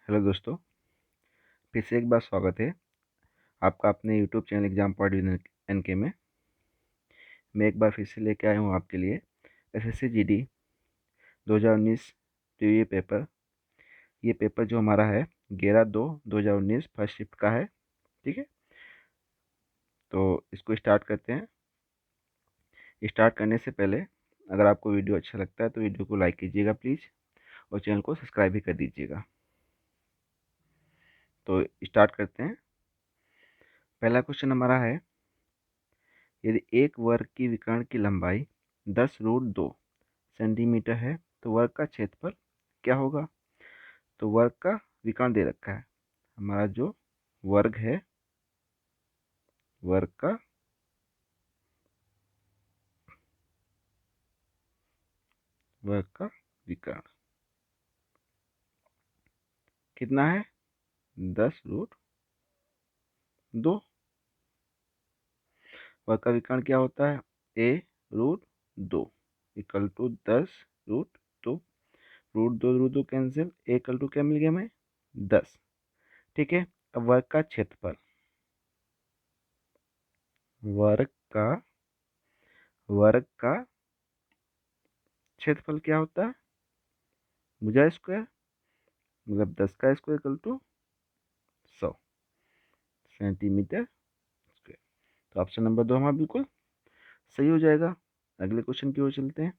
Hello दोस्तों, फिर से एक बार स्वागत है आपका अपने YouTube channel exam point N K में। मैं एक बार फिर से लेके आया हूँ आपके लिए एसएससी जीडी 2019 प्रीवियस पेपर। ये पेपर जो हमारा है 11/2/2019 फर्स्ट शिफ्ट का है। ठीक है, तो इसको स्टार्ट करते हैं। स्टार्ट करने से पहले अगर आपको वीडियो अच्छा लगता है तो वीडियो को लाइक कीजिएगा प्लीज़, और चैनल को सब्सक्राइब भी कर दीजिएगा। तो स्टार्ट करते हैं। पहला क्वेश्चन हमारा है, यदि एक वर्ग की विकर्ण की लंबाई 10√2 सेंटीमीटर है तो वर्ग का क्षेत्रफल क्या होगा। तो वर्ग का विकर्ण दे रखा है, हमारा जो वर्ग है, वर्ग का विकर्ण कितना है, 10√2। वर्ग का विकर्ण क्या होता है, a√2 equal to 10√2। √2 cancel, a equal to क्या मिल गया हमें, 10। ठीक है, अब वर्ग का क्षेत्रफल, वर्ग का वर्ग का क्षेत्रफल क्या होता है, भुजा स्क्वायर, मतलब 10 का square equal to 100 centimetre square. तो ऑप्शन नंबर 2 हमारा बिल्कुल सही हो जाएगा। अगले क्वेश्चन की ओर चलते हैं।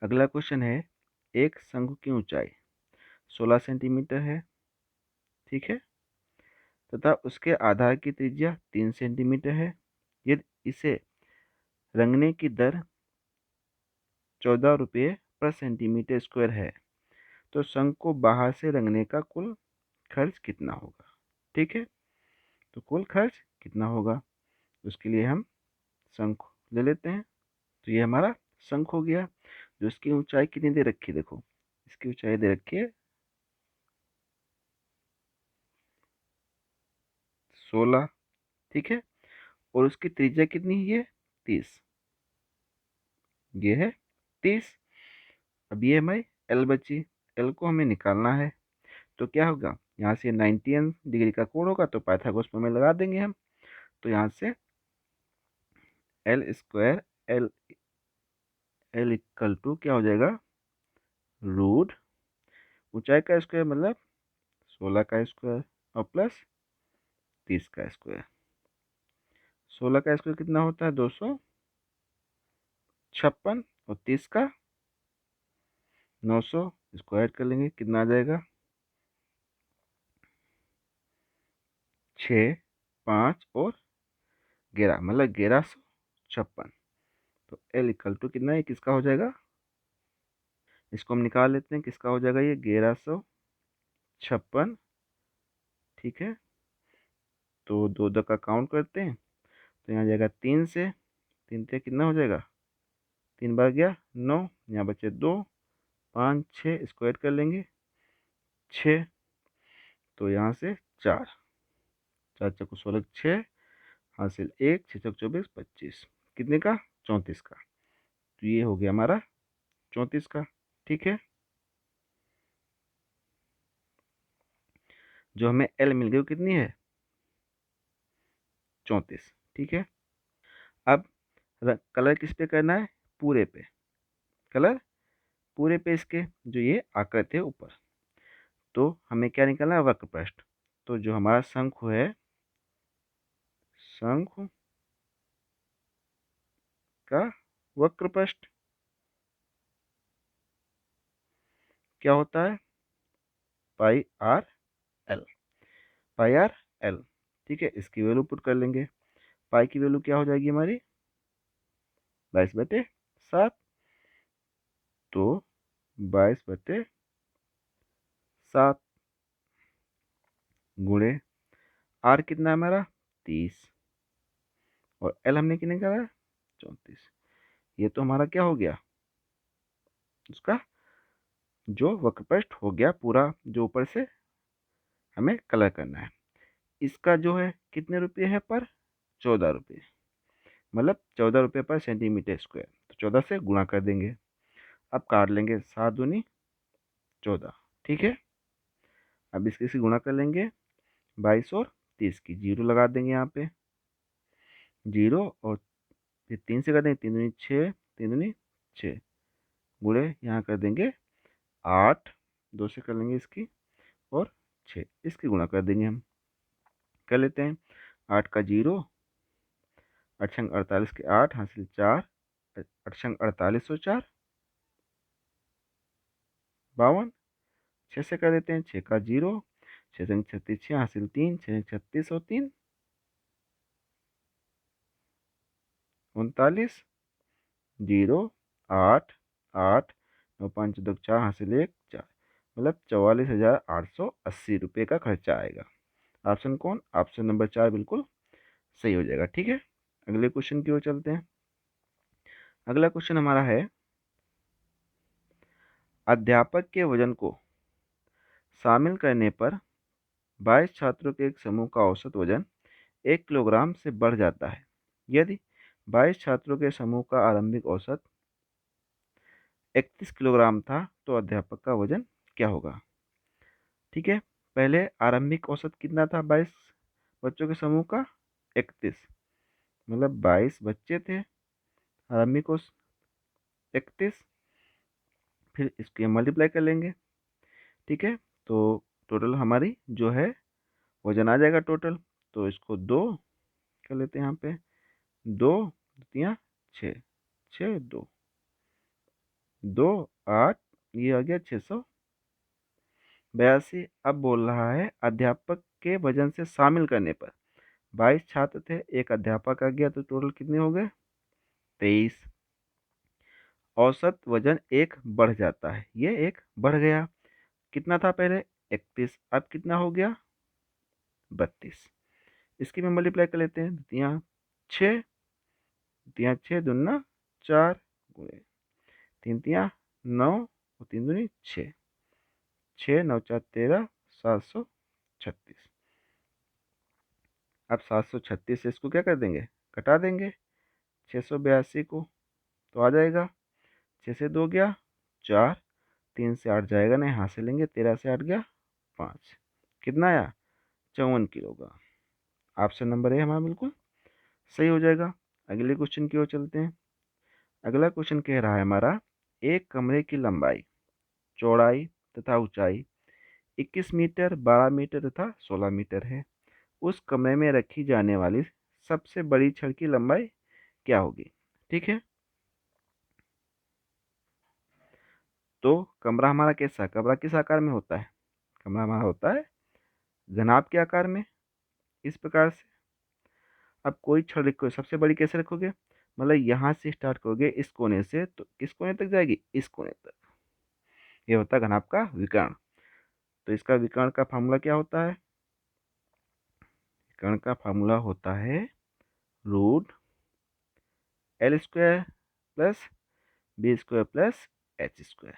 अगला क्वेश्चन है, एक शंकु की ऊंचाई 16 सेंटीमीटर है, ठीक है, तथा उसके आधार की त्रिज्या 3 सेंटीमीटर है। यदि इसे रंगने की दर 14 रुपये पर सेंटीमीटर स्क्वायर है तो शंकु को बाहर से रंगने का कुल खर्च कितना होगा। ठीक है, तो कुल खर्च कितना होगा, उसके लिए हम शंकु ले लेते हैं। तो ये हमारा शंकु हो गया, जो इसकी ऊंचाई कितनी दे रखी है, देखो इसकी ऊंचाई दे रखी है 16, ठीक है, और उसकी त्रिज्या कितनी है, ये 30, ये है 30। अब ये हमारी एल बची, एल को हमें निकालना है। तो क्या होगा, यहाँ से 90 डिग्री का कोण होगा तो पाइथागोरस प्रमेय लगा देंगे हम। तो यहाँ से L square, L L equal to क्या हो जाएगा, रूट ऊंचाई का स्क्वायर मतलब 16 का स्क्वायर और प्लस 30 का स्क्वायर। 16 का स्क्वायर कितना होता है, 256, और 30 का 900, स्क्वायर कर लेंगे कितना आ जाएगा, 6, 5 और 11 मतलब 1156। तो एल इक्वल टू कितना है, किसका हो जाएगा, इसको हम निकाल लेते हैं, किसका हो जाएगा, ये 1156। ठीक है, तो दो दो का काउंट करते हैं, तो यहाँ जाएगा 3 से, 3 से कितना हो जाएगा, 3 बार गया 9, यहाँ बचे 2, 5, 6, स्क्वायर कर लेंगे 6, तो यहाँ से 4, 4 चौको 16, 6 हासिल 1, 6 चौक 24, 25, कितने का, 34 का। तो ये हो गया हमारा 34 का। ठीक है, जो हमें एल मिल गई वो कितनी है, 34। ठीक है, अब कलर किस पे करना है, पूरे पे, कलर पूरे पे इसके जो ये आकृति है ऊपर। तो हमें क्या निकालना है, वक्र पृष्ठ। तो जो हमारा शंकु है, शंकु का वक्र पृष्ठ क्या होता है, पाई आर एल, पाई आर एल। ठीक है, इसकी वैल्यू पुट कर लेंगे। पाई की वैल्यू क्या हो जाएगी हमारी, 22/7। तो 22/7 गुणे आर कितना है हमारा, 30, और एल हमने कितने का है, 34। ये तो हमारा क्या हो गया, उसका जो वक्रपृष्ठ हो गया पूरा, जो ऊपर से हमें कलर करना है। इसका जो है कितने रुपये है पर, 14 रुपये, मतलब 14 रुपये पर सेंटीमीटर स्क्वायर। तो 14 से गुणा कर देंगे। अब काट लेंगे, 7 दूनी 14, ठीक है। अब इसके से गुणा कर लेंगे 22 और 30 की, जीरो लगा देंगे यहाँ पे, जीरो, और फिर 3 से कर देंगे, 3 दूनी 6, 3 दूनी 6, गुणे यहाँ कर देंगे 8, 2 से कर लेंगे इसकी, और 6 इसकी गुणा कर देंगे हम। कर लेते हैं 8 का जीरो, 8 छंग 48 के 8 हासिल 4, 8 छंग 48 और 4 52, 6 से कर देते हैं 6 का जीरो, 6 छंग 36 6 हासिल 3, 6 36 और 3 39, जीरो, 8 8, 9 5 2 4 हासिल 1 4, मतलब 44,880 रुपये का खर्चा आएगा। ऑप्शन कौन? ऑप्शन नंबर 4 बिल्कुल सही हो जाएगा। ठीक है, अगले क्वेश्चन की ओर चलते हैं। अगला क्वेश्चन हमारा है, अध्यापक के वजन को शामिल करने पर 22 छात्रों के एक समूह का औसत वजन 1 किलोग्राम से बढ़ जाता है। यदि 22 छात्रों के समूह का आरंभिक औसत 31 किलोग्राम था तो अध्यापक का वजन क्या होगा? ठीक है, पहले आरंभिक औसत कितना था 22 बच्चों के समूह का? 31, मतलब 22 बच्चे थे, आरंभिक औसत 31, फिर इसके मल्टीप्लाई कर लेंगे। ठीक है, तो टोटल हमारी जो है वजन आ जाएगा टोटल, तो इसको 2 कर लेते हैं यहाँ पे, 2 तियाँ 6, 6 2 2 8, ये आ गया 682। अब बोल रहा है अध्यापक के वजन से शामिल करने पर 22 छात्र थे, एक अध्यापक आ गया, तो टोटल कितने हो गए? 23। औसत वजन एक बढ़ जाता है, ये एक बढ़ गया, कितना था पहले? 31, अब कितना हो गया? 32। इसकी में मल्टीप्लाई कर लेते हैं, यहाँ 6, तियाँ 6 दूना 4, गुणे 3 तियाँ 9 और 3 दूनी 6, 6 9 4 13, 736। अब 736 से इसको क्या कर देंगे? घटा देंगे 682 को, तो आ जाएगा 6 से 2 गया 4, 3 से 8 जाएगा नहीं, हाथ से लेंगे, 13 से 8 गया 5, कितना आया? 54 किलो का। ऑप्शन नंबर ए हमारा बिल्कुल सही हो जाएगा। अगले क्वेश्चन की ओर चलते हैं। अगला क्वेश्चन कह रहा है हमारा, एक कमरे की लंबाई, चौड़ाई तथा ऊंचाई 21 मीटर, 12 मीटर तथा 16 मीटर है। उस कमरे में रखी जाने वाली सबसे बड़ी छड़ की लंबाई क्या होगी? ठीक है, तो कमरा हमारा कैसा, कमरा किस आकार में होता है? कमरा हमारा होता है घनाभ के आकार में, इस प्रकार से। अब कोई छड़ रखो, सबसे बड़ी कैसे रखोगे? मतलब यहाँ से स्टार्ट करोगे इस कोने से, तो किस कोने तक जाएगी? इस कोने तक। ये होता है घनाभ का विकर्ण। तो इसका विकर्ण का फार्मूला क्या होता है? विकर्ण का फार्मूला होता है √L² plus B² plus H²।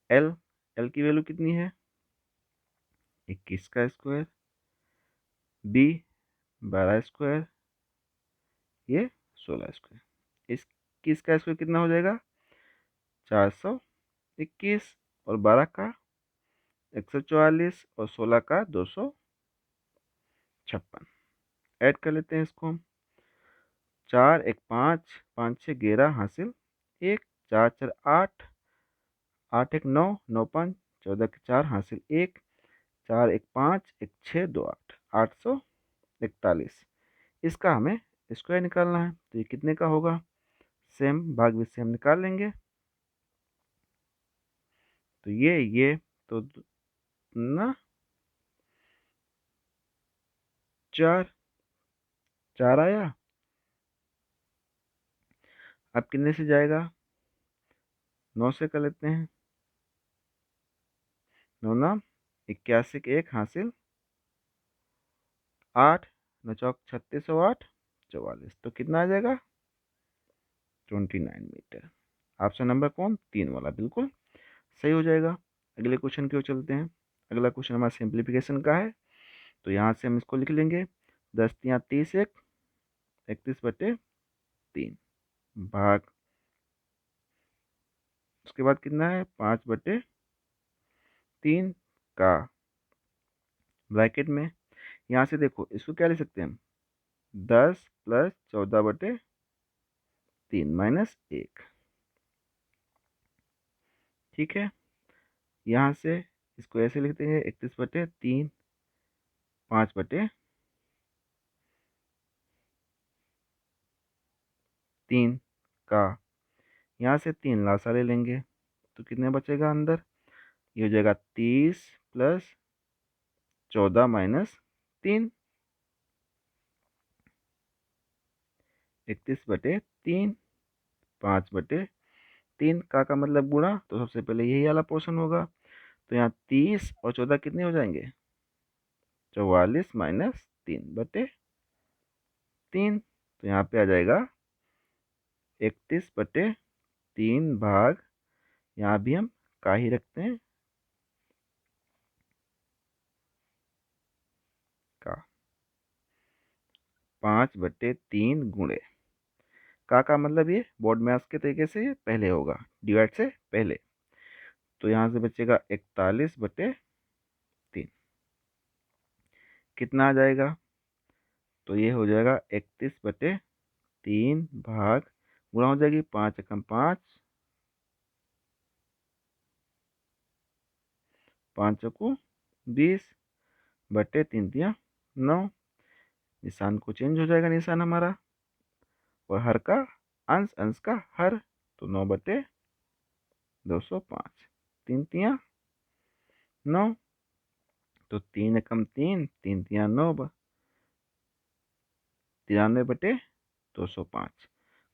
L L की वैल्यू कितनी है? 21 का स्क्वायर, बी 12², ये 16²। इस 21 का स्क्वायर कितना हो जाएगा? 421, और 12 का 144, और 16 का 256। ऐड कर लेते हैं इसको हम, 4 1 5, 5 6 11 हासिल 1, 4 4 8, 8 1 9, 9 5 14 के 4 हासिल 1, 4 1 5 1 6 2 8, 841। इसका हमें स्क्वायर निकालना है, तो ये कितने का होगा? सेम भाग भी सेम निकाल लेंगे, तो ये तो ना 4 4 आया। अब कितने से जाएगा? 9 से कर लेते हैं, 9 ना 81 के 1 हासिल 8, 9 चौक 36 और 8 44, तो कितना आ जाएगा? 29 मीटर। ऑप्शन नंबर कौन? 3 वाला बिल्कुल सही हो जाएगा। अगले क्वेश्चन की ओर चलते हैं। अगला क्वेश्चन हमारा सिंप्लीफिकेशन का है, तो यहाँ से हम इसको लिख लेंगे 10 तियाँ 30 1, 31/3 भाग, उसके बाद कितना है? 5/3, 3 का ब्रैकेट में, यहाँ से देखो इसको क्या लिख सकते हैं हम, 10 + 14/3 - 1। ठीक है, यहाँ से इसको ऐसे लिखते हैं 31/3 5/3 का, यहाँ से 3 लासा ले लेंगे तो कितने बचेगा अंदर, ये हो जाएगा 30 + 14 - 3, 31/3 5/3 का मतलब गुणा, तो सबसे पहले यही वाला पोर्शन होगा। तो यहाँ 30 और 14 कितने हो जाएंगे, 44 - 3/3। तो यहाँ पे आ जाएगा 31/3 भाग, यहाँ भी हम का ही रखते हैं, का 5/3 गुणे, का मतलब ये बोर्ड मैथ्स के तरीके से ये पहले होगा, डिवाइड से पहले। तो यहाँ से बचेगा 41/3, कितना आ जाएगा, तो ये हो जाएगा 31/3 भाग, गुणा हो जाएगी 5 एकम 5, 5 चौको 20/3 9, निशान को चेंज हो जाएगा निशान हमारा, और हर का अंश, अंश का हर, तो 9/205, 3 × 9, तो 3 एकम 3, 3 × 9, 93/205।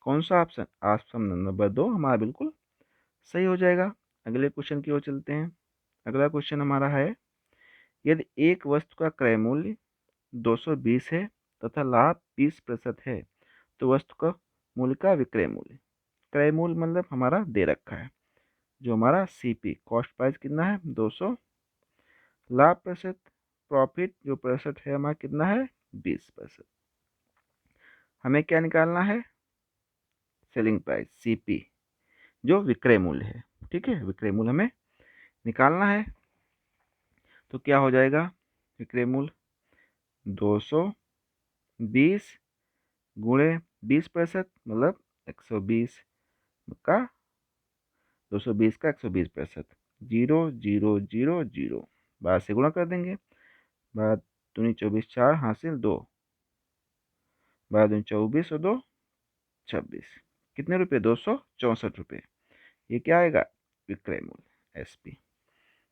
कौन सा ऑप्शन, ऑप्शन नंबर 2 हमारा बिल्कुल सही हो जाएगा। अगले क्वेश्चन की ओर चलते हैं। अगला क्वेश्चन हमारा है, यदि एक वस्तु का क्रय मूल्य 220 है तथा लाभ 20% है, तो वस्तु का मूल्य का विक्रय मूल्य, क्रय मूल्य मतलब हमारा दे रखा है, जो हमारा सीपी कॉस्ट प्राइस कितना है 200, लाभ प्रतिशत प्रॉफिट जो प्रतिशत है हमारा कितना है 20%। हमें क्या निकालना है, सेलिंग प्राइस सीपी, जो विक्रय मूल्य है। ठीक है, विक्रय मूल्य हमें निकालना है। तो क्या हो जाएगा, विक्रय मूल्य 220 गुणे 20% मतलब 120 का 220 का 120%, 0,000 12 से गुणा कर देंगे, 12 दूनी 24 4 हासिल 2, 12 दूनी 24 और 2 26, कितने रुपये 264 रुपये। ये क्या आएगा, विक्रय मूल्य एसपी।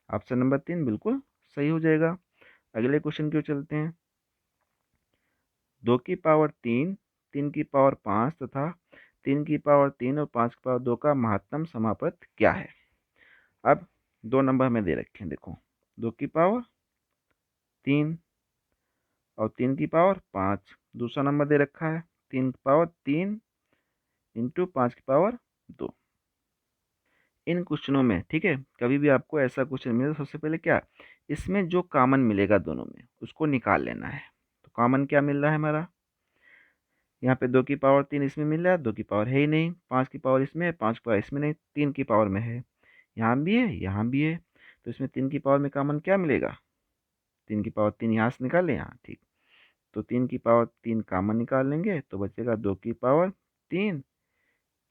ऑप्शन नंबर 3 बिल्कुल सही हो जाएगा। अगले क्वेश्चन की ओर चलते हैं। 2 की पावर 3, 3 की पावर 5 तथा 3 की पावर 3 और 5 की पावर 2 का महत्तम समापत क्या है। अब 2 नंबर हमें दे रखे हैं, देखो 2 की पावर 3 और 3 की पावर 5, दूसरा नंबर दे रखा है 3 की पावर 3 इंटू 5 की पावर 2। इन क्वेश्चनों में ठीक है, कभी भी आपको ऐसा क्वेश्चन मिले तो सबसे पहले क्या, इसमें जो कॉमन मिलेगा दोनों में उसको निकाल लेना है। तो कॉमन क्या मिल रहा है हमारा, यहाँ पे 2 की पावर 3 इसमें मिल रहा है, 2 की पावर है ही नहीं, 5 की पावर इसमें है, 5 की पावर इसमें नहीं, 3 की पावर में है, यहाँ भी है यहाँ भी है, तो इसमें 3 की पावर में कॉमन क्या मिलेगा, 3 की पावर 3 यहाँ से निकाल लें, यहाँ ठीक, तो 3 की पावर 3 कॉमन निकाल लेंगे तो बचेगा 2 की पावर 3,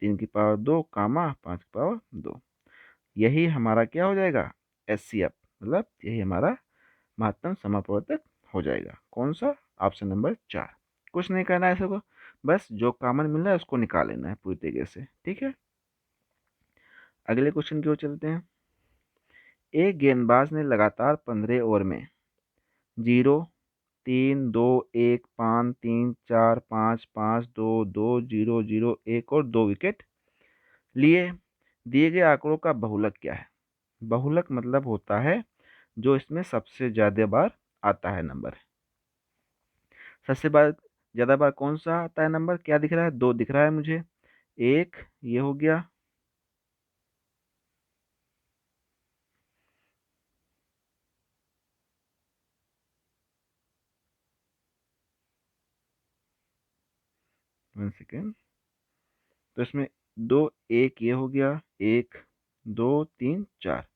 3 की पावर 2 कामा 5 की पावर 2। यही हमारा क्या हो जाएगा, एचसीएफ, मतलब यही हमारा महत्तम समापवर्तक हो जाएगा। कौन सा, ऑप्शन नंबर 4। कुछ नहीं करना है सबको, बस जो कॉमन मिल रहा है उसको निकाल लेना है पूरी तरीके से। ठीक है, अगले क्वेश्चन की ओर चलते हैं। एक गेंदबाज ने लगातार 15 ओवर में 0 3 2 1 5 3 4 5 5 2 2 0 0 1 और 2 विकेट लिए। दिए गए आंकड़ों का बहुलक क्या है। बहुलक मतलब होता है जो इसमें सबसे ज़्यादा बार आता है नंबर। सबसे बार ज़्यादा बार कौन सा आता है नंबर, क्या दिख रहा है, 2 दिख रहा है मुझे, 1 ये हो गया, वन सेकेंड, तो इसमें 2 1 ये हो गया, 1 2 3 4,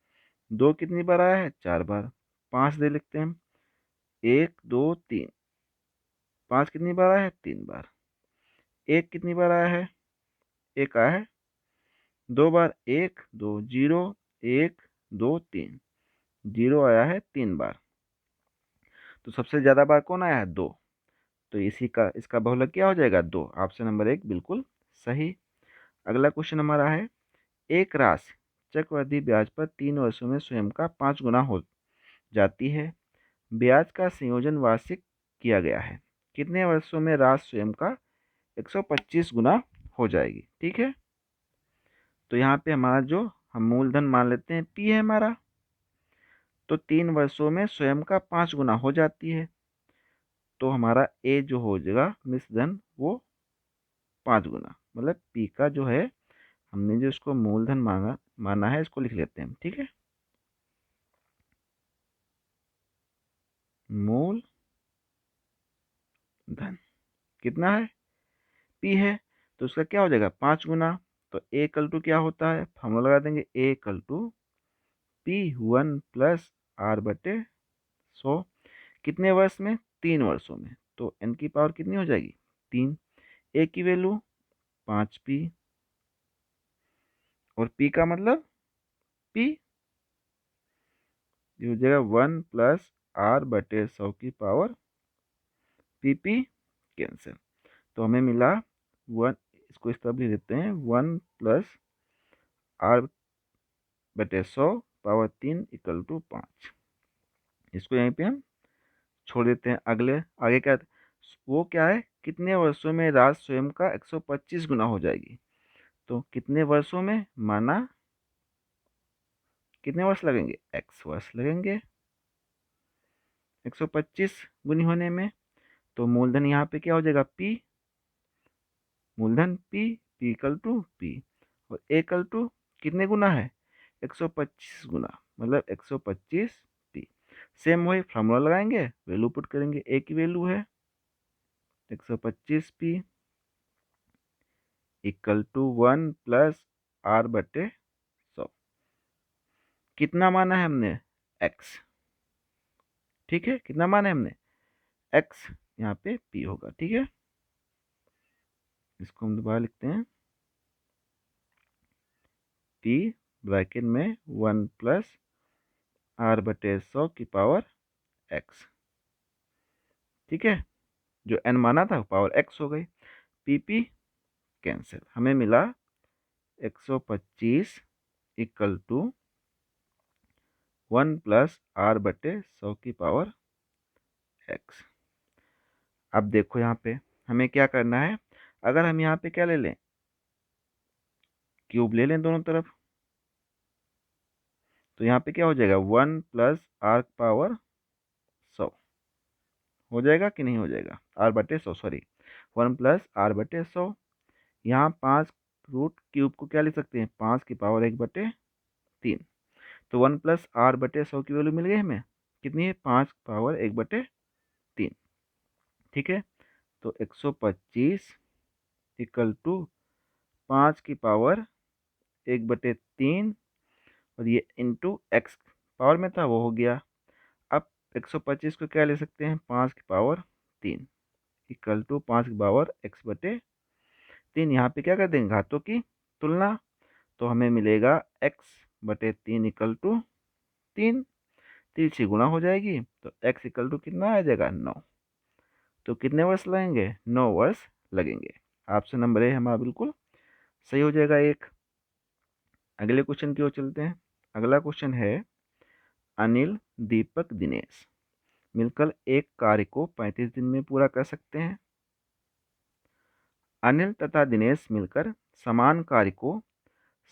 2 कितनी बार आया है? 4 बार। 5 दे लिखते हैं हम। 1 2 3। 5 कितनी बार आया है? 3 बार। 1 कितनी बार आया है? 1 आया है 2 बार। 1 2 0 1 2 3। 0 आया है 3 बार। तो सबसे ज़्यादा बार कौन आया है? 2। तो इसी का इसका बहुलक क्या हो जाएगा? 2। ऑप्शन नंबर 1 बिल्कुल सही। अगला क्वेश्चन हमारा है, एक राशि चक्रवृद्धि ब्याज पर 3 वर्षों में स्वयं का 5 गुना हो जाती है। ब्याज का संयोजन वार्षिक किया गया है। कितने वर्षों में राशि स्वयं का 125 गुना हो जाएगी? ठीक है, तो यहाँ पे हमारा जो हम मूलधन मान लेते हैं P है हमारा, तो 3 वर्षों में स्वयं का 5 गुना हो जाती है। तो हमारा A जो हो जाएगा मिश्र धन वो 5 गुना, मतलब P का जो है हमने जो इसको मूलधन माना है इसको लिख लेते हैं। ठीक है, मूल धन कितना है? P है, तो उसका क्या हो जाएगा? 5 गुना। तो A इक्वल टू क्या होता है? फॉर्मूला लगा देंगे, A equal to P1 plus R बटे 100। कितने वर्ष में? 3 वर्षों में। तो n की पावर कितनी हो जाएगी? 3। A की वैल्यू 5P और P का मतलब P, ये हो जाएगा 1 प्लस R बटे 100 की पावर PP कैंसिल। तो हमें मिला 1, इसको इस तरफ लिख देते हैं 1 प्लस R बटे 100 पावर 3 इक्वल टू 5। इसको यहीं पे हम छोड़ देते हैं। आगे क्या? वो क्या है? कितने वर्षों में राशि स्वयं का 125 गुना हो जाएगी? तो कितने वर्षों में माना, कितने वर्ष लगेंगे? x वर्ष लगेंगे 125 गुनी होने में। तो मूलधन यहाँ पे क्या हो जाएगा? P, मूलधन P, P equal to P और A इक्वल टू कितने गुना है? 125 गुना, मतलब 125 P। सेम वही फार्मूला लगाएंगे, वैल्यू पुट करेंगे। A की वैल्यू है 125 P equal to 1 plus R बटे 100। कितना माना है हमने? x। ठीक है, कितना माना है हमने? x, यहाँ पे P होगा। ठीक है, इसको हम दोबारा लिखते हैं, P ब्रैकेट में 1 प्लस R बटे 100 की पावर x। ठीक है, जो n माना था पावर x हो गई। PP कैंसिल, हमें मिला 125 इक्वल टू 1 प्लस R बटे 100 की पावर x। अब देखो यहाँ पे हमें क्या करना है, अगर हम यहाँ पे क्या ले लें? क्यूब ले लें दोनों तरफ, तो यहाँ पे क्या हो जाएगा? 1 प्लस R पावर 100 हो जाएगा कि नहीं हो जाएगा? R बटे 100, सॉरी 1 प्लस R बटे 100। यहाँ 5 रूट क्यूब को क्या लिख सकते हैं? 5 की पावर 1 बटे 3। तो 1 प्लस R बटे 100 की वैल्यू मिल गई हमें, कितनी है? 5 पावर 1 बटे 3। ठीक है, तो 125 इक्वल टू 5 की पावर 1 बटे 3 और ये इंटू एक्स पावर में था वो हो गया। अब 125 को क्या ले सकते हैं? 5 की पावर 3 इक्वल टू 5 की पावर x बटे 3। यहाँ पे क्या कर देंगे? घातों की तुलना। तो हमें मिलेगा x बटे 3 इक्वल टू 3। 3 से गुणा हो जाएगी तो x इक्वल टू कितना आ जाएगा? 9। तो कितने वर्ष लगेंगे? 9 वर्ष लगेंगे। ऑप्शन नंबर ए हमारा बिल्कुल सही हो जाएगा एक। अगले क्वेश्चन की ओर चलते हैं। अगला क्वेश्चन है, अनिल, दीपक, दिनेश मिलकर एक कार्य को 35 दिन में पूरा कर सकते हैं। अनिल तथा दिनेश मिलकर समान कार्य को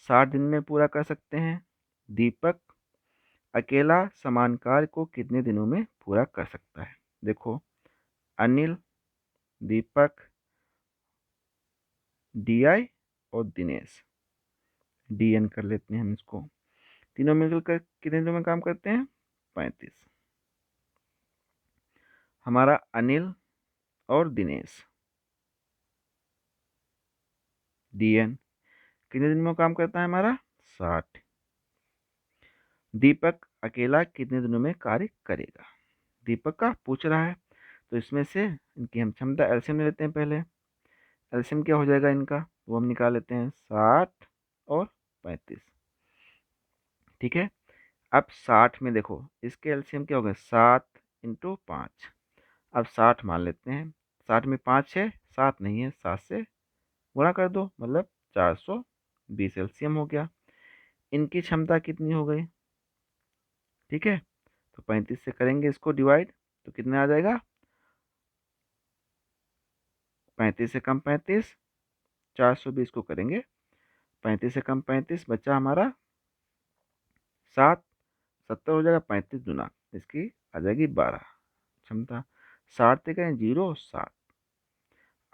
60 दिन में पूरा कर सकते हैं। दीपक अकेला समान कार्य को कितने दिनों में पूरा कर सकता है? देखो, अनिल, दीपक, DI और दिनेश, DN कर लेते हैं हम इसको। तीनों मिलकर कितने दिनों में काम करते हैं? 35। हमारा अनिल और दिनेश, DN, कितने दिन में काम करता है हमारा? 60। दीपक अकेला कितने दिनों में कार्य करेगा। दीपक का पूछ रहा है, तो इसमें से इनकी हम क्षमता एलसीएम ले लेते हैं। पहले एलसीएम क्या हो जाएगा इनका, वो हम निकाल लेते हैं, 60 और 35। ठीक है, अब 60 में देखो इसके एलसीएम क्या हो गया, 7 इंटू 5। अब 60 मान लेते हैं, 60 में 5 है, 7 नहीं है, 7 से गुणा कर दो, मतलब 420 एलसीएम हो गया। इनकी क्षमता कितनी हो गई, ठीक है, तो 35 से करेंगे इसको डिवाइड, तो कितना आ जाएगा, 35 से कम 35, 420 को करेंगे, 35 से कम 35 बचा हमारा 7, 70 हो जाएगा, 35 दुना इसकी आ जाएगी 12 क्षमता। 60 से कहें 0, 7।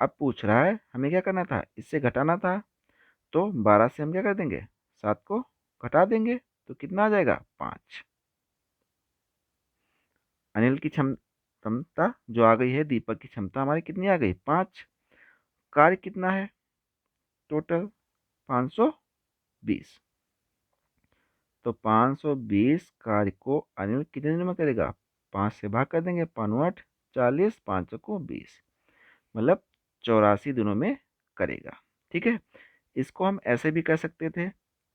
अब पूछ रहा है हमें क्या करना था, इससे घटाना था, तो 12 से हम क्या कर देंगे, 7 को घटा देंगे, तो कितना आ जाएगा, 5। अनिल की क्षमता जो आ गई है, दीपक की क्षमता हमारी कितनी आ गई, 5। कार्य कितना है टोटल, 520। तो 520 कार्य को अनिल कितने दिनों में करेगा, 5 से भाग कर देंगे, 5 40, 5 को 20, मतलब 84 दिनों में करेगा। ठीक है, इसको हम ऐसे भी कर सकते थे,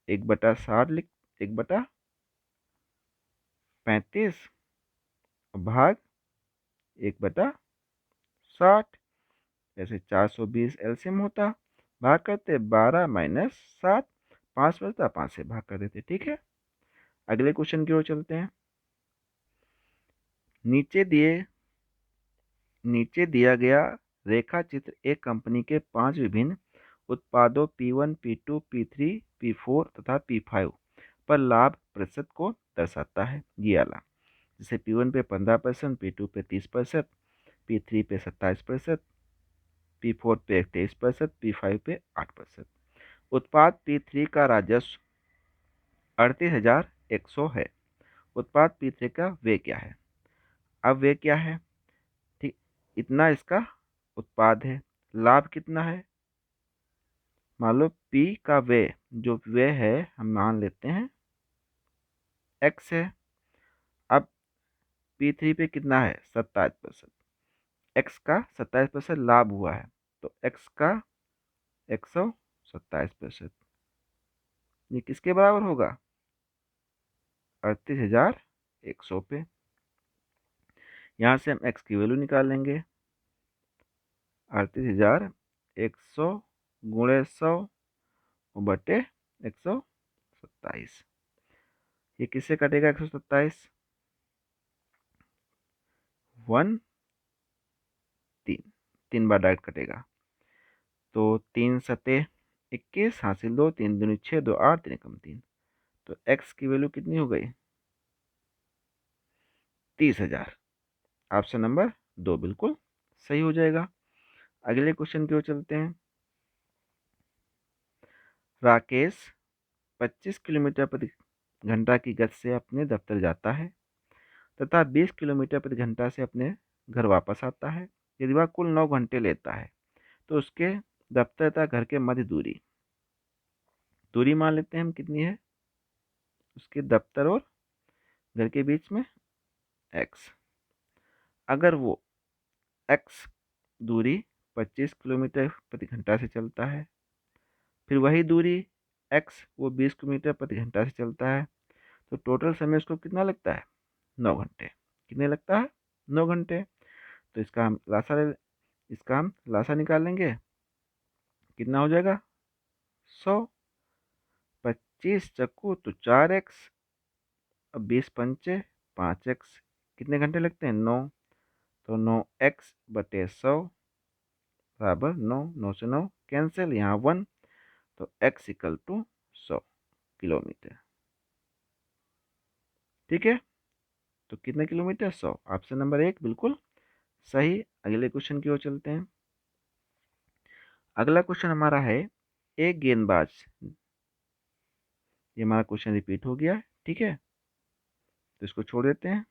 1/60 लिख, 1/35 भाग 1/60, जैसे 420 एलसीएम होता, भाग करते 12 माइनस 7, 5 बचता, 5 से भाग कर देते। ठीक है, अगले क्वेश्चन की ओर चलते हैं। नीचे दिया गया रेखा चित्र एक कंपनी के 5 विभिन्न उत्पादों P1, P2, P3, P4 तथा P5 पर लाभ प्रतिशत को दर्शाता है। ये आला, जैसे P1 पे 15%, P2 पे 30%, P3 पे 27%, P4 पे 23%, P5 पे 8%। उत्पाद P3 का राजस्व 38,100 है। उत्पाद P3 का व्यय क्या है। अब व्यय क्या है, ठीक, इतना इसका उत्पाद है, लाभ कितना है, मान लो P का व्यय, जो व्यय है हम मान लेते हैं X है। अब P3 पे कितना है, 27%, X का 27% लाभ हुआ है, तो X का 127%, ये किसके बराबर होगा, 38,100 पे। यहाँ से हम X की वैल्यू निकाल लेंगे, 38,100 गुणे 100 बटे 127, ये किससे कटेगा, 127, 1 3 बार डायरेक्ट कटेगा, तो 3 सते 21 हासिल 2, 3 दूनी 6, 2 8, 3 कम 3, तो X की वैल्यू कितनी हो गई, 30,000। ऑप्शन नंबर 2 बिल्कुल सही हो जाएगा। अगले क्वेश्चन की ओर चलते हैं। राकेश 25 किलोमीटर प्रति घंटा की गति से अपने दफ्तर जाता है तथा 20 किलोमीटर प्रति घंटा से अपने घर वापस आता है। यदि वह कुल 9 घंटे लेता है तो उसके दफ्तर तथा घर के मध्य दूरी मान लेते हैं हम कितनी है, उसके दफ्तर और घर के बीच में x। अगर वो x दूरी 25 किलोमीटर प्रति घंटा से चलता है, फिर वही दूरी x वो 20 किलोमीटर प्रति घंटा से चलता है, तो टोटल समय उसको कितना लगता है, 9 घंटे। कितने लगता है, 9 घंटे। तो इसका हम लासा निकाल लेंगे, कितना हो जाएगा, 100, 25 चक्कू तो 4x, अब 20 पंचे 5x, कितने घंटे लगते हैं, 9, तो 9x/100 बराबर 9, 9 से 9 कैंसिल, यहाँ 1, तो x इक्वल टू 100 किलोमीटर। ठीक है, तो कितने किलोमीटर, 100। ऑप्शन नंबर 1 बिल्कुल सही। अगले क्वेश्चन की ओर चलते हैं। अगला क्वेश्चन हमारा है, एक गेंदबाज, ये हमारा क्वेश्चन रिपीट हो गया, ठीक है, तो इसको छोड़ देते हैं।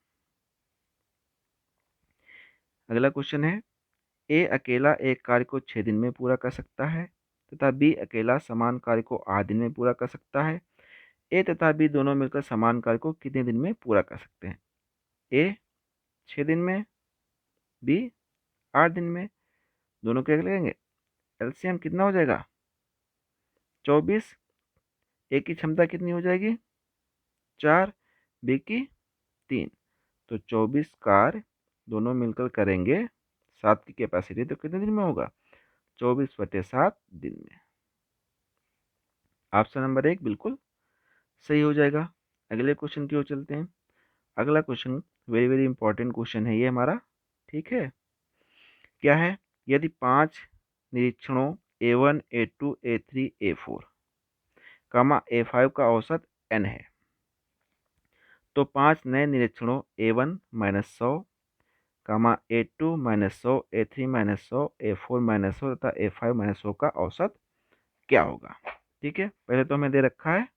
अगला क्वेश्चन है, ए अकेला एक कार्य को 6 दिन में पूरा कर सकता है तथा बी अकेला समान कार्य को 8 दिन में पूरा कर सकता है। ए तथा बी दोनों मिलकर समान कार्य को कितने दिन में पूरा कर सकते हैं? ए 6 दिन में, बी 8 दिन में। दोनों क्या लगेंगे? एलसीएम कितना हो जाएगा? 24। ए की क्षमता कितनी हो जाएगी? 4, बी की 3। तो 24 कार्य दोनों मिलकर करेंगे 7 की कैपेसिटी, तो कितने दिन में होगा? 24/7 दिन में। ऑप्शन नंबर 1 बिल्कुल सही हो जाएगा। अगले क्वेश्चन की ओर चलते हैं। अगला question very very important question है ये हमारा, ठीक है। क्या है? यदि 5 निरीक्षणों A1, A2, A3, A4, A5 का औसत n है, तो 5 नए निरीक्षणों A1 -100, A2 -100, A3 -100, A4 -100 तथा A5 -100 का औसत क्या होगा? ठीक है, पहले तो हमें दे रखा है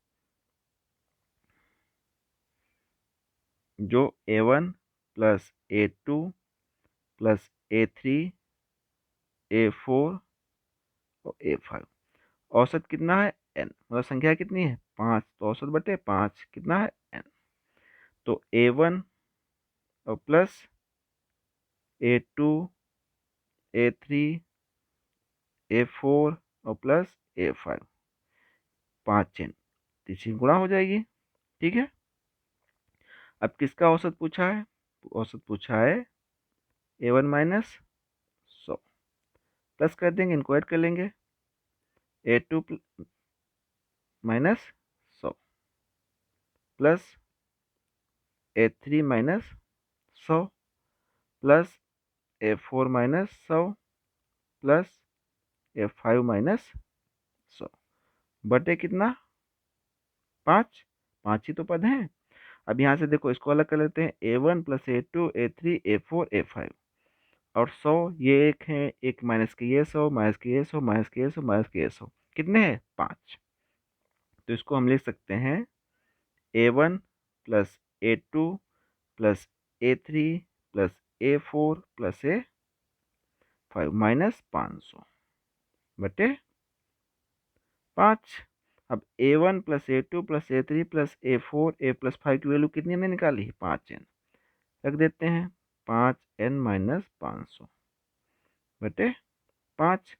जो A1 plus A2 plus A3 A4 और A5, औसत कितना है? n, मतलब संख्या कितनी है? 5, तो औसत बटे 5 कितना है? n। तो A1 और प्लस A2 A3 A4 और प्लस A5, 5 n, तीसरी गुणा हो जाएगी। ठीक है, अब किसका औसत पूछा है? औसत पूछा है A1 -100, प्लस कर देंगे, इनको ऐड कर लेंगे। A2 -100 plus A3 -100 plus A4 -100 plus A5 -100 बटे कितना? 5। 5 ही तो पद हैं। अब यहाँ से देखो, इसको अलग कर लेते हैं। A1 plus A2 A3 A4 A5 और 100, ये एक है, एक माइनस के ये 100, माइनस के ये 100, माइनस के ये 100, माइनस के ये 100, कितने हैं? 5। तो इसको हम लिख सकते हैं A1 plus A2 plus A3 plus A4 plus A5 minus 500 बटे 5। अब A1 plus A2 plus A3 plus A4 A plus 5 की वैल्यू कितनी हमने निकाली? 5n। रख देते हैं 5n माइनस 500 बटे 5।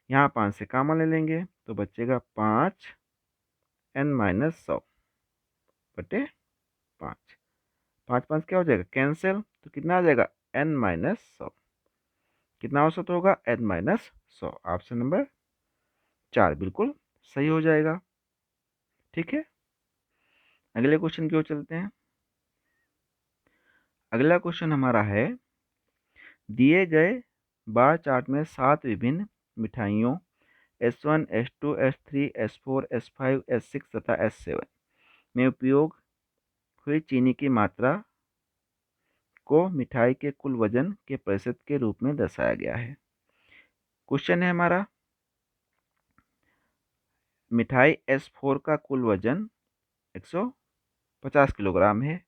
यहाँ 5 से कॉमन ले लेंगे तो बचेगा 5n माइनस 100 बटे 5। 5 5 क्या हो जाएगा? कैंसिल। तो कितना आ जाएगा? n minus 100। कितना औसत होगा? n minus 100। ऑप्शन नंबर 4 बिल्कुल सही हो जाएगा। ठीक है, अगले क्वेश्चन की ओर चलते हैं। अगला क्वेश्चन हमारा है, दिए गए बार चार्ट में 7 विभिन्न मिठाइयों S1, S2, S3, S4, S5, S6 तथा S7 में उपयोग हुई चीनी की मात्रा को मिठाई के कुल वजन के प्रतिशत के रूप में दर्शाया गया है। क्वेश्चन है हमारा, मिठाई S4 का कुल वजन 150 किलोग्राम है।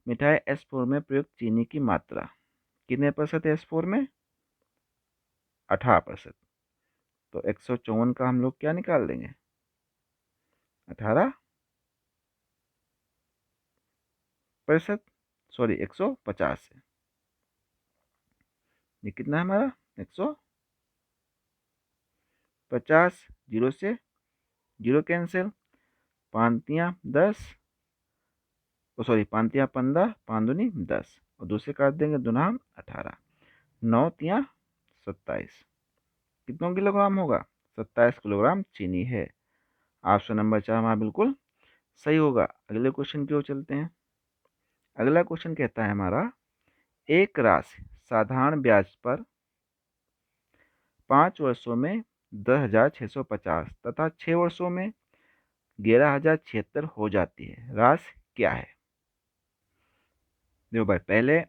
मिठाई S4 में प्रयुक्त चीनी की मात्रा कितने प्रतिशत है? S4 में 18%। तो 154 का हम लोग क्या निकाल देंगे? 18%, सॉरी 150 से। ये कितना है हमारा? 150। जीरो से जीरो कैंसिल, 5×10, सॉरी 5×15, 5×2 10 और दूसरे काट देंगे, 2×18, 9×27। कितनों किलोग्राम होगा? 27 किलोग्राम चीनी है। ऑप्शन नंबर 4 हमारा बिल्कुल सही होगा। अगले क्वेश्चन की ओर चलते हैं। अगला क्वेश्चन कहता है हमारा, एक राशि साधारण ब्याज पर 5 वर्षों में 10,650 तथा 6 वर्षों में 11,076 हो जाती है, राशि क्या है? देखो भाई, पहले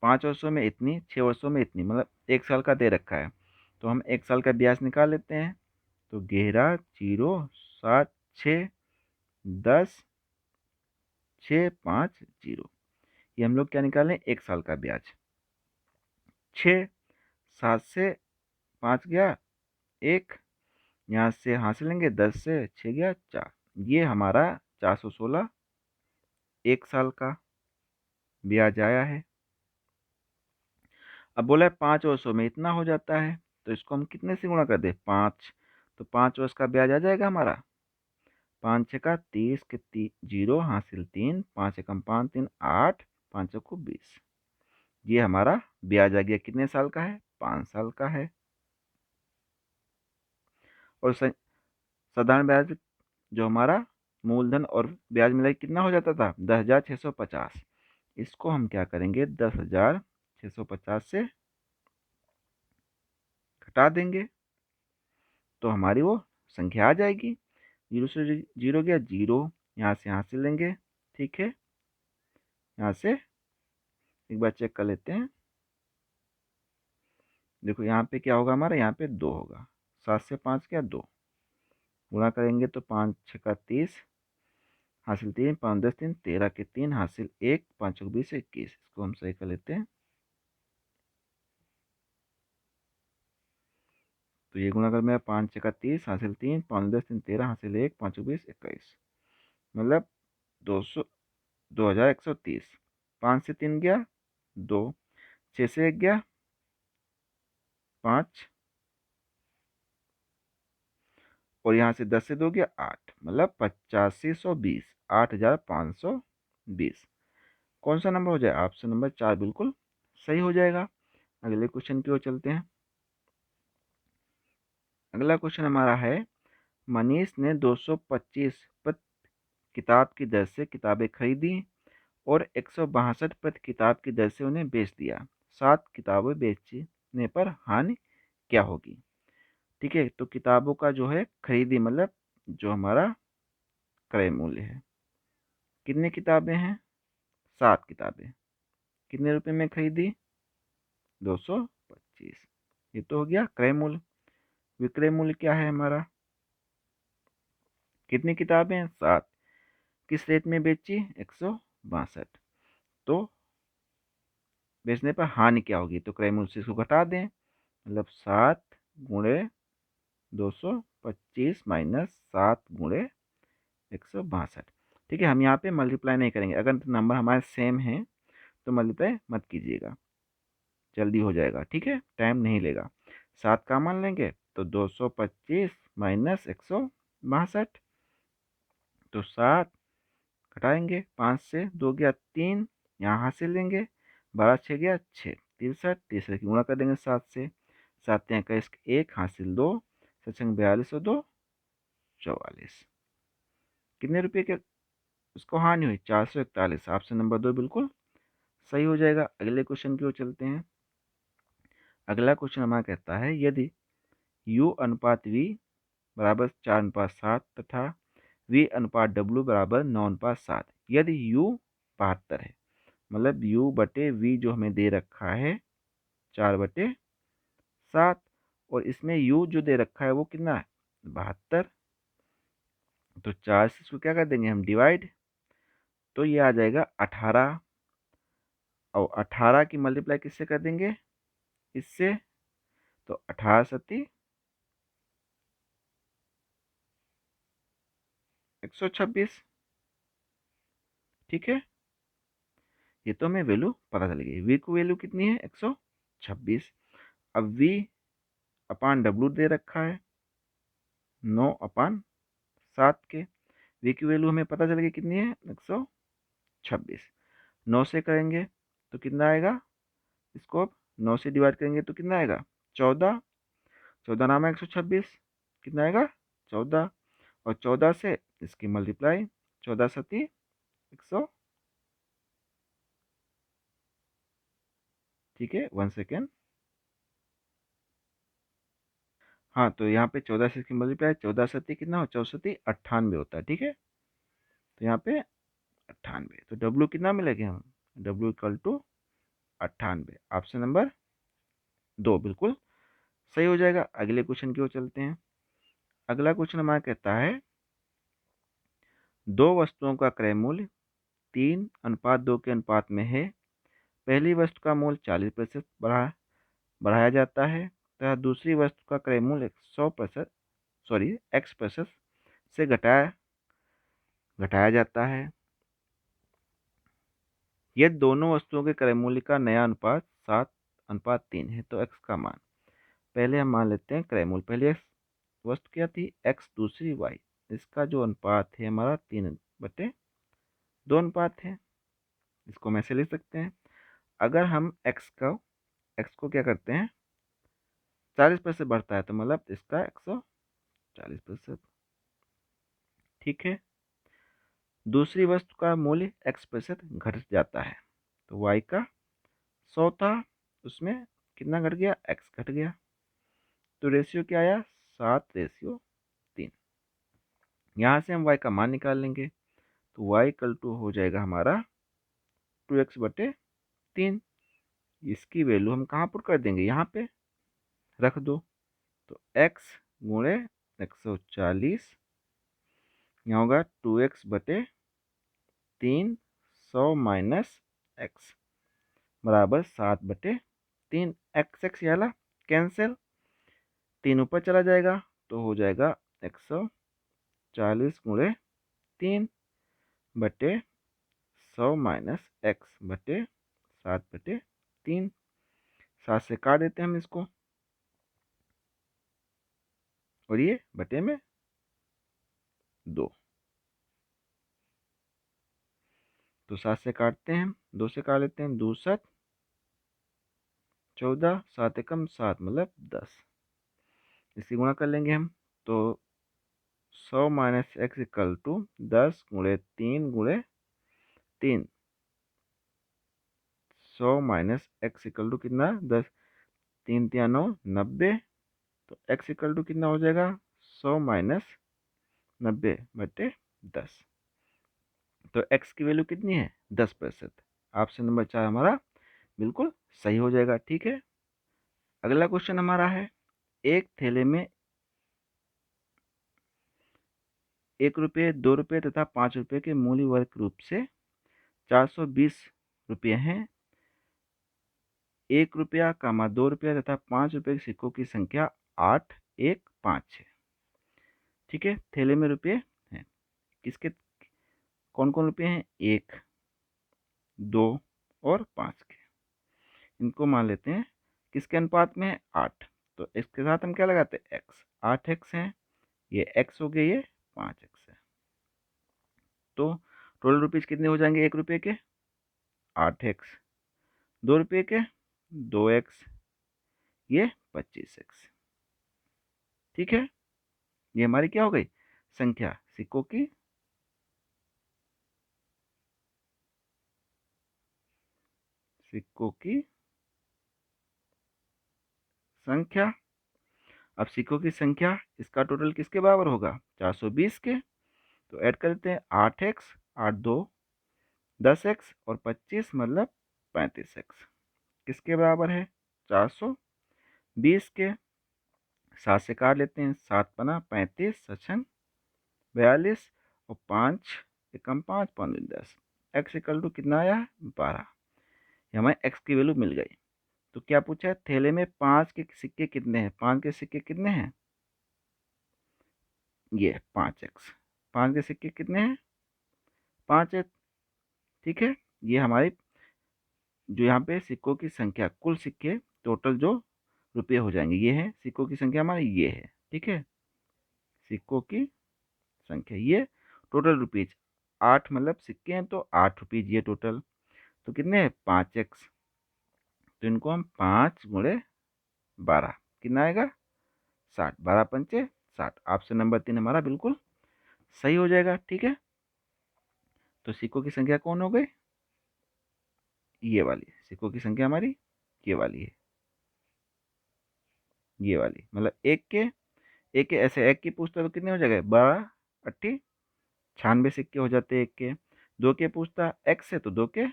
5 वर्षों में इतनी, 6 वर्षों में इतनी, मतलब 1 साल का दे रखा है, तो हम 1 साल का ब्याज निकाल लेते हैं। तो 11, 0, 7, 6, 10, 6, 5, 0, ये हम लोग क्या निकालें? 1 साल का ब्याज। 6, 7 से 5 गया 1, यहाँ से हासिल लेंगे 10 से 6 गया 4, ये हमारा 416 1 साल का ब्याज आया है। अब बोला है 5 वर्षों में इतना हो जाता है, तो इसको हम कितने से गुणा कर दें? 5। तो 5 वर्ष का ब्याज आ जाएगा हमारा 5 छक्का 30 के 0 हासिल 3, 5 एकम 5 3 8, 5 चौको 20। ये हमारा ब्याज आ गया, कितने साल का है? 5 साल का है। और साधारण ब्याज जो हमारा मूलधन और ब्याज मिला के कितना हो जाता था? 10,650। इसको हम क्या करेंगे? 10,650 से घटा देंगे तो हमारी वो संख्या आ जाएगी। 0 से 0 गया 0, यहाँ से यहाँ से लेंगे, ठीक है। यहाँ से एक बार चेक कर लेते हैं। देखो यहाँ पे क्या होगा हमारा? यहाँ पे 2 होगा। 7 से 5 क्या? 2 गुणा करेंगे तो 5 छक्का 30 हासिल 3, 5 10 3 13 के 3 हासिल 1, 5 चौक 20 21। इसको हम सही कर लेते हैं। तो ये गुणा कर मेरा 5 छक्का 30 हासिल 3, 5 10 3 13 हासिल 1, 5 चौक 20 21, मतलब 200 2130। 5 से 3 गया 2, 6 से 1 गया 5, और यहाँ से 10 से 2 गया 8, मतलब 8520, 8520। कौन सा नंबर हो जाए? ऑप्शन नंबर 4 बिल्कुल सही हो जाएगा। अगले क्वेश्चन की ओर चलते हैं। अगला क्वेश्चन हमारा है, मनीष ने 225 प्रति किताब की दर से किताबें खरीदी और 162 प्रति किताब की दर से उन्हें बेच दिया। 7 किताबें बेचने पर हानि क्या होगी? ठीक है, तो किताबों का जो है खरीदी मतलब जो हमारा क्रय मूल्य है। कितनी किताबें हैं? 7 किताबें। कितने रुपए में खरीदी? 225। ये तो हो गया क्रय मूल्य। विक्रय मूल्य क्या है हमारा? कितनी किताबें हैं? 7। किस रेट में बेची? 162। तो बेचने पर हानि क्या होगी? तो क्रय मूल्य से इसको घटा दें, मतलब 7 गुणे 225 माइनस 7 गुणे 162। ठीक है, हम यहाँ पे मल्टीप्लाई नहीं करेंगे। अगर नंबर हमारे सेम हैं तो मल्टीप्लाई मत कीजिएगा, जल्दी हो जाएगा। ठीक है, टाइम नहीं लेगा। 7 का मान लेंगे तो 225 माइनस 162, तो 7 घटाएंगे, 5 से 2 गया 3, यहाँ से लेंगे, 12 6 गया 6, 63, तीसरे की गुणा कर देंगे 7 से, 7 21 1 हासिल 2, 7 42 और 2 44। कितने रुपए के उसको हानि हुई? 441। ऑप्शन नंबर 2 बिल्कुल सही हो जाएगा। अगले क्वेश्चन की ओर चलते हैं। अगला क्वेश्चन हमारा कहता है, यदि U अनुपात V बराबर 4:7 तथा V अनुपात W बराबर 9:7, यदि U 72 है, मतलब U बटे V जो हमें दे रखा है 4/7, और इसमें U जो दे रखा है वो कितना है? 72। तो 4 से इसको क्या कर देंगे हम? डिवाइड। तो ये आ जाएगा 18, और 18 की मल्टीप्लाई किससे कर देंगे? इससे। तो 18 सती 126। ठीक है, ये तो हमें वैल्यू पता चल गई। V की वैल्यू कितनी है? 126। अब V अपान W दे रखा है 9/7 के। V की वैल्यू हमें पता चल गई कितनी है? 126। 9 से करेंगे तो कितना आएगा? इसको अब 9 से डिवाइड करेंगे तो कितना आएगा? 14। 14 नामा 126, कितना आएगा? 14, और 14 से इसकी मल्टीप्लाई, 14 सती 100। ठीक है, 1 सेकेंड। हाँ, तो यहाँ पे 14 से इसकी मल्टीप्लाई, 14 सती कितना हो? 14 98 होता है। ठीक है, तो यहाँ पे 98, तो W कितना मिलेगा हम? W equal to 98। Option number 2 बिल्कुल सही हो जाएगा। अगले क्वेश्चन की ओर चलते हैं। अगला क्वेश्चन हमारा कहता है, दो वस्तुओं का क्रय मूल्य 3:2 के अनुपात में है। पहली वस्तु का मूल्य 40% बढ़ाया जाता है तथा दूसरी वस्तु का क्रय मूल्य 100% X% से घटाया घटाया जाता है। ये दोनों वस्तुओं के क्रय मूल्य का नया अनुपात 7:3 है। तो x का मान, पहले हम मान लेते हैं क्रय मूल्य, पहले वस्तु क्या थी x, दूसरी y, इसका जो अनुपात है हमारा 3/2 अनुपात है। इसको हम ऐसे लिख सकते हैं। अगर हम x को क्या करते हैं 40% बढ़ता है तो मतलब इसका 140%। ठीक है। दूसरी वस्तु का मूल्य x% घट जाता है तो y का 100 था, उसमें कितना घट गया, x घट गया। तो रेशियो क्या आया, 7:3। यहाँ से हम y का मान निकाल लेंगे तो y इक्वल टू हो जाएगा हमारा 2x/3। इसकी वैल्यू हम कहाँ पुट कर देंगे, यहाँ पे रख दो। तो x गुणे 140, यहाँ होगा 2x/3, 100 माइनस x बराबर 7/3। x याला कैंसिल, 3 ऊपर चला जाएगा तो हो जाएगा 140 गुणे 3/100 माइनस x बटे 7/3। 7 से काट देते हैं हम इसको, और ये बटे में 2। तो 7 से काटते हैं हम, 2 से काट लेते हैं, 2 7 14, 7 एकम 7 मतलब 10। इसी गुणा कर लेंगे हम तो 100 माइनस x इक्वल टू 10 गुणे 3 गुणे 3। 100 माइनस x इक्वल टू कितना, 10, 3 3 9 90। तो x इक्वल टू कितना हो जाएगा, 100 माइनस 90/10। तो x की वैल्यू कितनी है, 10%। ऑप्शन नंबर 4 हमारा बिल्कुल सही हो जाएगा। ठीक है। अगला क्वेश्चन हमारा है, एक थैले में 1 रुपये, 2 रुपये तथा 5 रुपये के मूल्य वर्ग रूप से 420 रुपये हैं। 1 रुपया, 2 रुपया तथा 5 रुपये के सिक्कों की संख्या 8 1 5 है। ठीक है। थैले में रुपये हैं, किसके, कौन कौन रुपये हैं, 1 2 और 5 के। इनको मान लेते हैं किसके अनुपात में है, 8। तो इसके साथ हम क्या लगाते हैं, x। 8x है, ये x हो गया, ये 5x है। तो टोटल रुपीज कितने हो जाएंगे 1 रुपये के, 8x, 2 रुपये के 2x, ये 25x। ठीक है। ये हमारी क्या हो गई, संख्या, सिक्कों की संख्या। अब सिक्कों की संख्या, इसका टोटल किसके बराबर होगा, 420 के। तो ऐड कर देते हैं, 8x, 8 2 10x और 25 मतलब 35x किसके बराबर है, 420 के। 7 से काट लेते हैं, 7 पना 35, 6 42 और 5 एकम 5 5 10। x इक्वल टू कितना आया, 12। ये हमें x की वैल्यू मिल गई। तो क्या पूछा है, थैले में 5 के सिक्के कितने हैं, 5 के सिक्के कितने हैं, ये 5x। 5 के सिक्के कितने हैं, 5 है। ठीक है। ये हमारी जो यहाँ पे सिक्कों की संख्या, कुल सिक्के टोटल जो रुपये हो जाएंगे, ये है सिक्कों की संख्या हमारी, ये है। ठीक है। सिक्कों की संख्या, ये टोटल रुपीज 8 मतलब सिक्के हैं तो 8 रुपीज ये टोटल। तो कितने हैं, 5x। तो इनको हम 5 गुणे 12 कितना आएगा, 60। 12 पंचे 60। ऑप्शन नंबर 3 हमारा बिल्कुल सही हो जाएगा। ठीक है। तो सिक्कों की संख्या कौन हो गई, ये वाली सिक्कों की संख्या हमारी, ये वाली है, ये वाली मतलब एक के ऐसे एक की पूछता तो कितने हो जाएगा, 12 80 96 सिक्के हो जाते हैं एक के। 2 के पूछता x से तो 2 के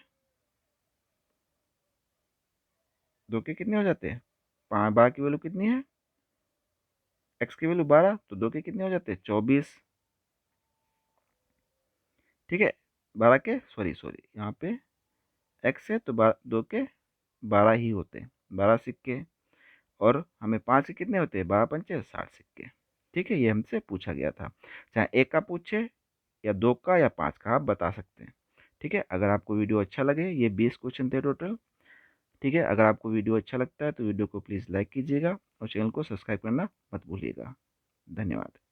कितने हो जाते हैं, 12 की वैल्यू कितनी है, x की वैल्यू 12, तो 2 के कितने हो जाते हैं, 24। ठीक है। 12 के सॉरी यहाँ पे x है तो 2 के 12 ही होते हैं, 12 सिक्के। और हमें 5 के कितने होते हैं, 12 पंचे 60 सिक्के। ठीक है। ये हमसे पूछा गया था, चाहे एक का पूछे या 2 का या 5 का आप बता सकते हैं। ठीक है, अगर आपको वीडियो अच्छा लगे, ये 20 क्वेश्चन थे टोटल। ठीक है, अगर आपको वीडियो अच्छा लगता है तो वीडियो को प्लीज़ लाइक कीजिएगा और चैनल को सब्सक्राइब करना मत भूलिएगा। धन्यवाद।